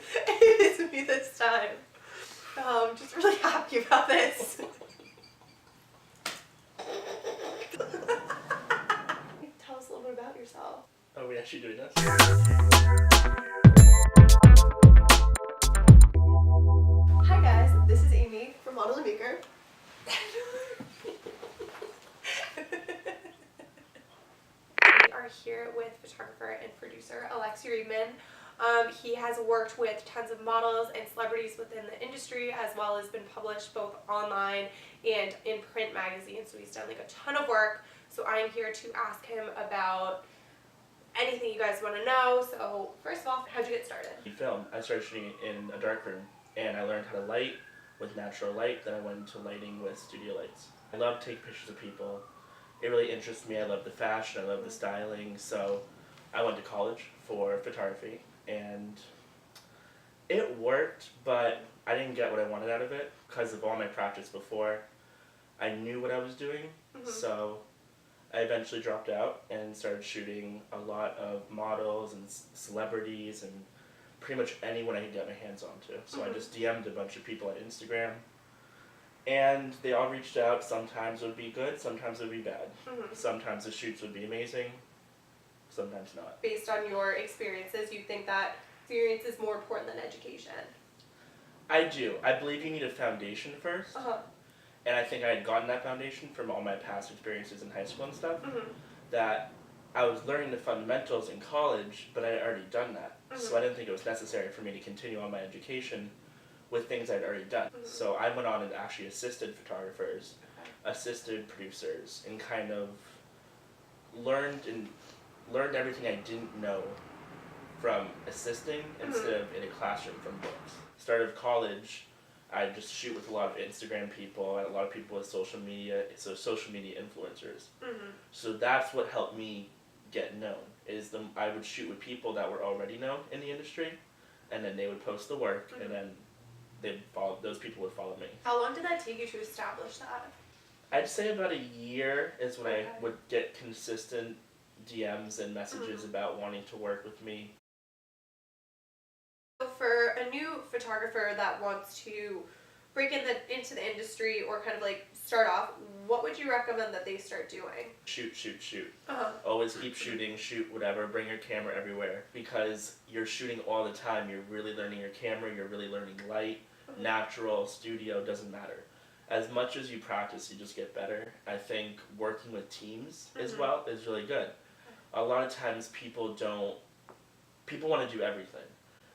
It is me this time. I'm just really happy about this. Tell us a little bit about yourself. Are we actually doing this? Hi guys, this is Amy from Model and Maker. We are here with photographer and producer Alexi Reibman. He has worked with tons of models and celebrities within the industry, as well as been published both online and in print magazines. So he's done like a ton of work. So I'm here to ask him about anything you guys want to know. So first of all, how'd you get started? Film. I started shooting in a dark room, and I learned how to light with natural light. Then I went into lighting with studio lights. I love taking pictures of people. It really interests me. I love the fashion. I love the styling. So I went to college for photography, and it worked, but I didn't get what I wanted out of it because of all my practice before. I knew what I was doing, so I eventually dropped out and started shooting a lot of models and celebrities and pretty much anyone I could get my hands onto. So I just DM'd a bunch of people on Instagram, and they all reached out. Sometimes it would be good, sometimes it would be bad. Sometimes the shoots would be amazing, sometimes not. Based on your experiences, you think that experience is more important than education? I do. I believe you need a foundation first. And I think I had gotten that foundation from all my past experiences in high school and stuff. That I was learning the fundamentals in college, but I had already done that. So I didn't think it was necessary for me to continue on my education with things I'd already done. So I went on and actually assisted photographers, assisted producers, and kind of learned everything I didn't know from assisting instead of in a classroom from books. Started college, I just shoot with a lot of Instagram people and a lot of people with social media, so social media influencers. So that's what helped me get known, is I would shoot with people that were already known in the industry, and then they would post the work, and then those people would follow me. How long did that take you to establish that? I'd say about a year is when I would get consistent DMs and messages about wanting to work with me. For a new photographer that wants to break into the industry or kind of like start off, what would you recommend that they start doing? Shoot. Always keep shooting, shoot whatever, bring your camera everywhere, because you're shooting all the time. You're really learning your camera, you're really learning light, natural, studio, doesn't matter. As much as you practice, you just get better. I think working with teams as well is really good. A lot of times people want to do everything.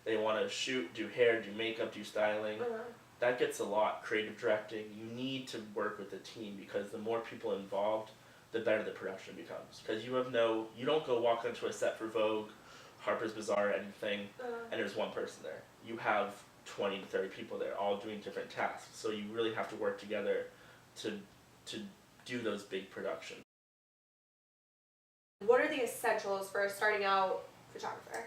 They want to shoot, do hair, do makeup, do styling. That gets a lot. Creative directing. You need to work with a team, because the more people involved, the better the production becomes. Because you don't go walk onto a set for Vogue, Harper's Bazaar, anything, and there's one person there. You have 20 to 30 people there, all doing different tasks. So you really have to work together to do those big productions. What are the essentials for a starting out photographer?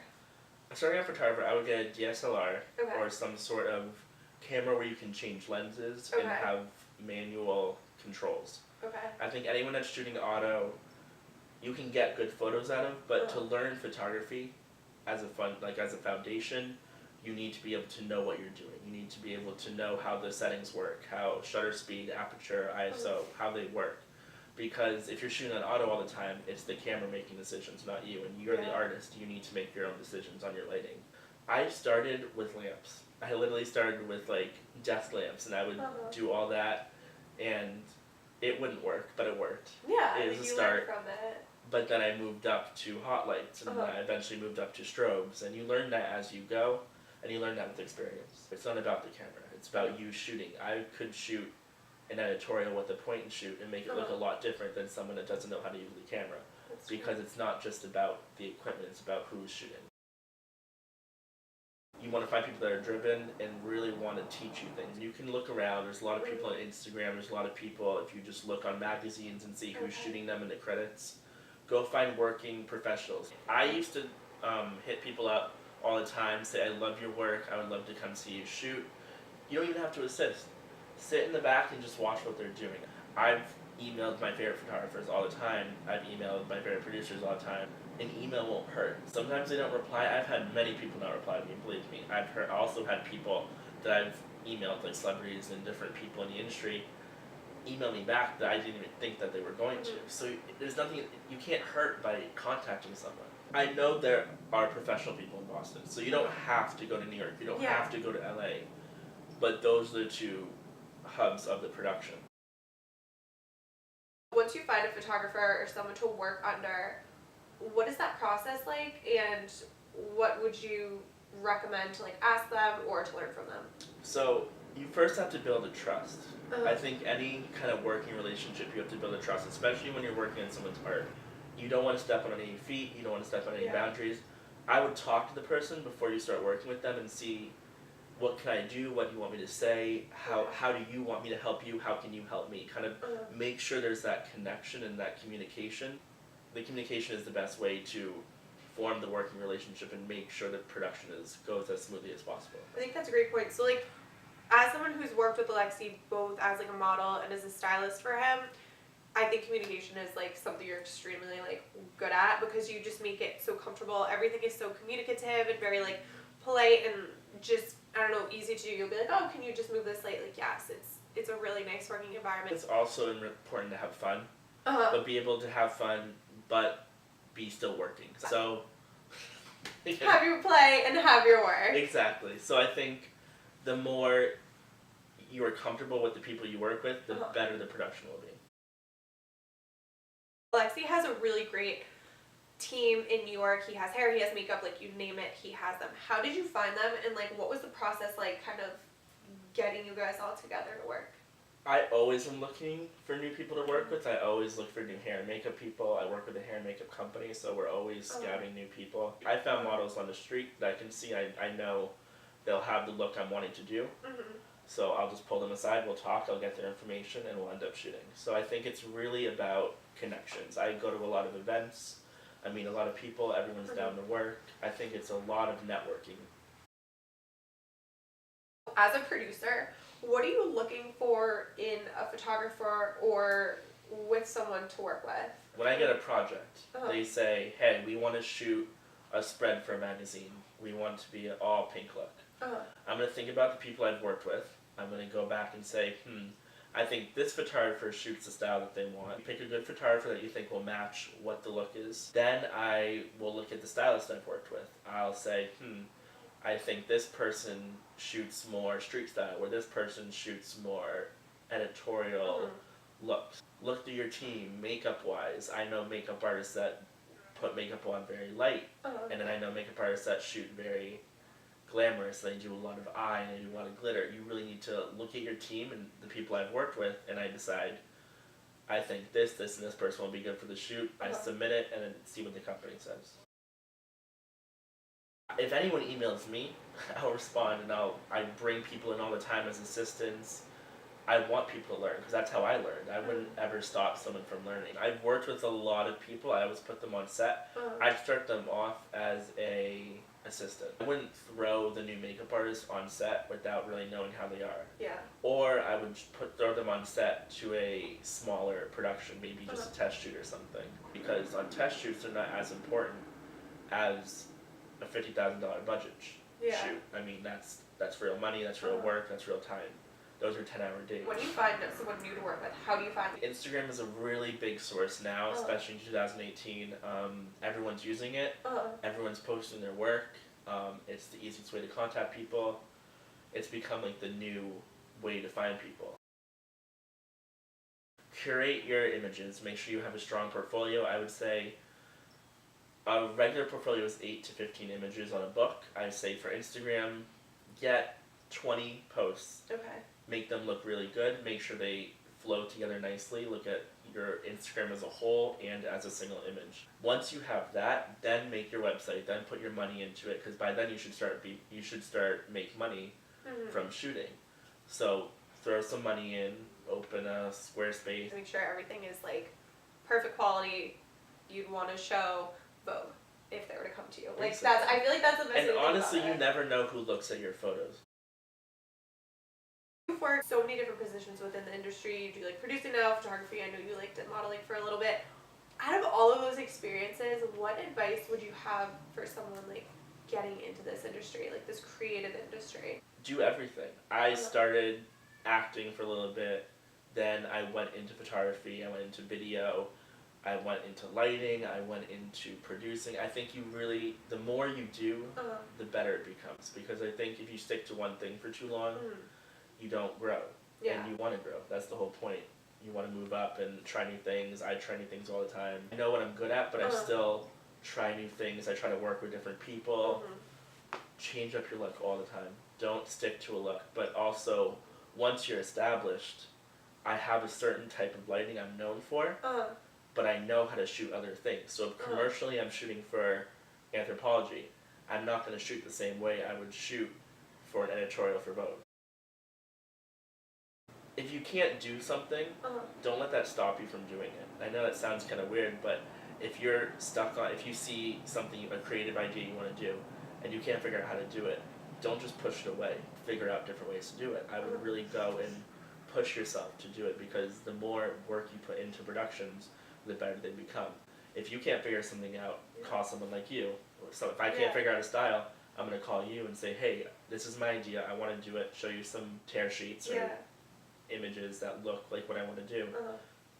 Starting out photographer, I would get a DSLR or some sort of camera where you can change lenses and have manual controls. I think anyone that's shooting auto, you can get good photos out of, but to learn photography as a foundation, you need to be able to know what you're doing. You need to be able to know how the settings work, how shutter speed, aperture, ISO, how they work. Because if you're shooting on auto all the time, it's the camera making decisions, not you. And you're the artist. You need to make your own decisions on your lighting. I started with lamps. I literally started with like desk lamps, and I would do all that, and it wouldn't work, but it worked. Yeah, it was a start. From it. But then I moved up to hot lights, and I eventually moved up to strobes. And you learn that as you go, and you learn that with experience. It's not about the camera. It's about you shooting. I could shoot an editorial with a point and shoot and make it look a lot different than someone that doesn't know how to use the camera. Because it's not just about the equipment, it's about who's shooting. You want to find people that are driven and really want to teach you things. You can look around, there's a lot of people on Instagram, there's a lot of people, if you just look on magazines and see who's shooting them in the credits, go find working professionals. I used to hit people up all the time, say I love your work, I would love to come see you shoot. You don't even have to assist. Sit in the back and just watch what they're doing. I've emailed my favorite photographers all the time. I've emailed my favorite producers all the time. an email won't hurt. Sometimes they don't reply. I've had many people not reply to me, believe me. Also had people that I've emailed, like celebrities and different people in the industry, email me back that I didn't even think that they were going to. So there's nothing, you can't hurt by contacting someone. I know there are professional people in Boston, so you don't have to go to New York, you don't have to go to LA, but those are the two hubs of the production. Once you find a photographer or someone to work under, what is that process like, and what would you recommend to like ask them or to learn from them? So you first have to build a trust. I think any kind of working relationship, you have to build a trust, especially when you're working on someone's art. You don't want to step on any feet, you don't want to step on any boundaries. I would talk to the person before you start working with them and see, what can I do, what do you want me to say, how do you want me to help you, how can you help me? Kind of make sure there's that connection and that communication. The communication is the best way to form the working relationship and make sure that production goes as smoothly as possible. I think that's a great point. So like, as someone who's worked with Alexi both as like a model and as a stylist for him, I think communication is like something you're extremely like good at, because you just make it so comfortable. Everything is so communicative and very like polite and just, I don't know, easy to do. You'll be like, oh, can you just move this light? Like, yes, it's a really nice working environment. It's also important to have fun, but be able to have fun, but be still working. So have your play and have your work. Exactly. So I think the more you are comfortable with the people you work with, the better the production will be. Alexi has a really great team in New York. He has hair, he has makeup, like you name it, he has them. How did you find them, and like what was the process like kind of getting you guys all together to work? I always am looking for new people to work with. I always look for new hair and makeup people. I work with a hair and makeup company, so we're always scouting new people. I found models on the street that I can see, I know they'll have the look I'm wanting to do. So I'll just pull them aside, we'll talk, I'll get their information, and we'll end up shooting. So I think it's really about connections. I go to a lot of events, I meet a lot of people, everyone's down to work. I think it's a lot of networking. As a producer, what are you looking for in a photographer or with someone to work with? When I get a project, they say, hey, we want to shoot a spread for a magazine. We want to be an all pink look. I'm going to think about the people I've worked with. I'm going to go back and say, I think this photographer shoots the style that they want. You pick a good photographer that you think will match what the look is. Then I will look at the stylist I've worked with. I'll say, I think this person shoots more street style, or this person shoots more editorial looks. Look through your team, makeup-wise. I know makeup artists that put makeup on very light, and then I know makeup artists that shoot very glamorous. They do a lot of eye and they do a lot of glitter. You really need to look at your team and the people I've worked with, and I decide, I think this, and this person will be good for the shoot. I submit it and then see what the company says. If anyone emails me, I'll respond, and I bring people in all the time as assistants. I want people to learn, because that's how I learned. I wouldn't ever stop someone from learning. I've worked with a lot of people. I always put them on set. I'd start them off as a assistant. I wouldn't throw the new makeup artist on set without really knowing how they are. Yeah. Or I would throw them on set to a smaller production, maybe just a test shoot or something. Because on test shoots, they're not as important as a $50,000 budget shoot. I mean, that's real money, that's real work, that's real time. Those are 10-hour days. When you find someone new to work with, how do you find it? Instagram is a really big source now, especially in 2018. Everyone's using it. Everyone's posting their work. It's the easiest way to contact people. It's become like the new way to find people. Curate your images. Make sure you have a strong portfolio. I would say a regular portfolio is 8 to 15 images on a book. I say for Instagram, get 20 posts. Okay. Make them look really good. Make sure they flow together nicely. Look at your Instagram as a whole and as a single image. Once you have that, then make your website. Then put your money into it, because by then you should start make money from shooting. So throw some money in. Open a Squarespace. Make sure everything is like perfect quality. You'd want to show Vogue if they were to come to you. Like exactly. I feel like that's the best. And honestly, you never know who looks at your photos. You've worked so many different positions within the industry. You do like producing now, photography. I know you like did modeling for a little bit. out of all of those experiences, what advice would you have for someone like getting into this industry, like this creative industry? Do everything. I started acting for a little bit, then I went into photography, I went into video, I went into lighting, I went into producing. I think you really, the more you do, the better it becomes. Because I think if you stick to one thing for too long, you don't grow. Yeah. And you want to grow. That's the whole point. You want to move up and try new things. I try new things all the time. I know what I'm good at, but I still try new things. I try to work with different people. Change up your look all the time. Don't stick to a look. But also, once you're established, I have a certain type of lighting I'm known for, but I know how to shoot other things. So if commercially I'm shooting for anthropology, I'm not going to shoot the same way I would shoot for an editorial for Vogue. If you can't do something, don't let that stop you from doing it. I know that sounds kind of weird, but if you're stuck on, if you see something, a creative idea you want to do, and you can't figure out how to do it, don't just push it away. Figure out different ways to do it. I would really go and push yourself to do it, because the more work you put into productions, the better they become. If you can't figure something out, call someone like you. So if I can't figure out a style, I'm going to call you and say, hey, this is my idea, I want to do it, show you some tear sheets or images that look like what I want to do,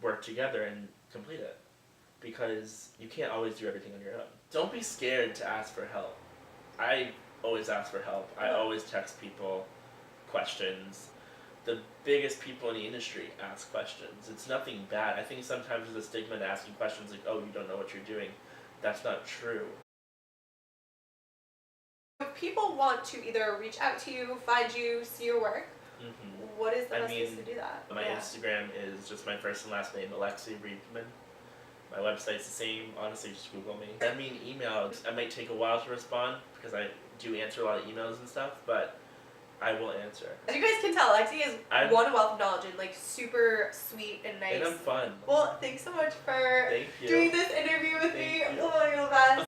work together and complete it. Because you can't always do everything on your own. Don't be scared to ask for help. I always ask for help. I always text people questions. The biggest people in the industry ask questions. It's nothing bad. I think sometimes there's a stigma in asking questions like, oh, you don't know what you're doing. That's not true. If people want to either reach out to you, find you, see your work, what is the best way to do that? My Instagram is just my first and last name, Alexi Reibman. My website's the same. Honestly, just Google me. Send me an email. I might take a while to respond because I do answer a lot of emails and stuff, but I will answer. As you guys can tell, Alexi is one wealth of knowledge and like super sweet and nice. And I'm fun. Well, thanks so much for doing this interview with me. Oh, you're the best.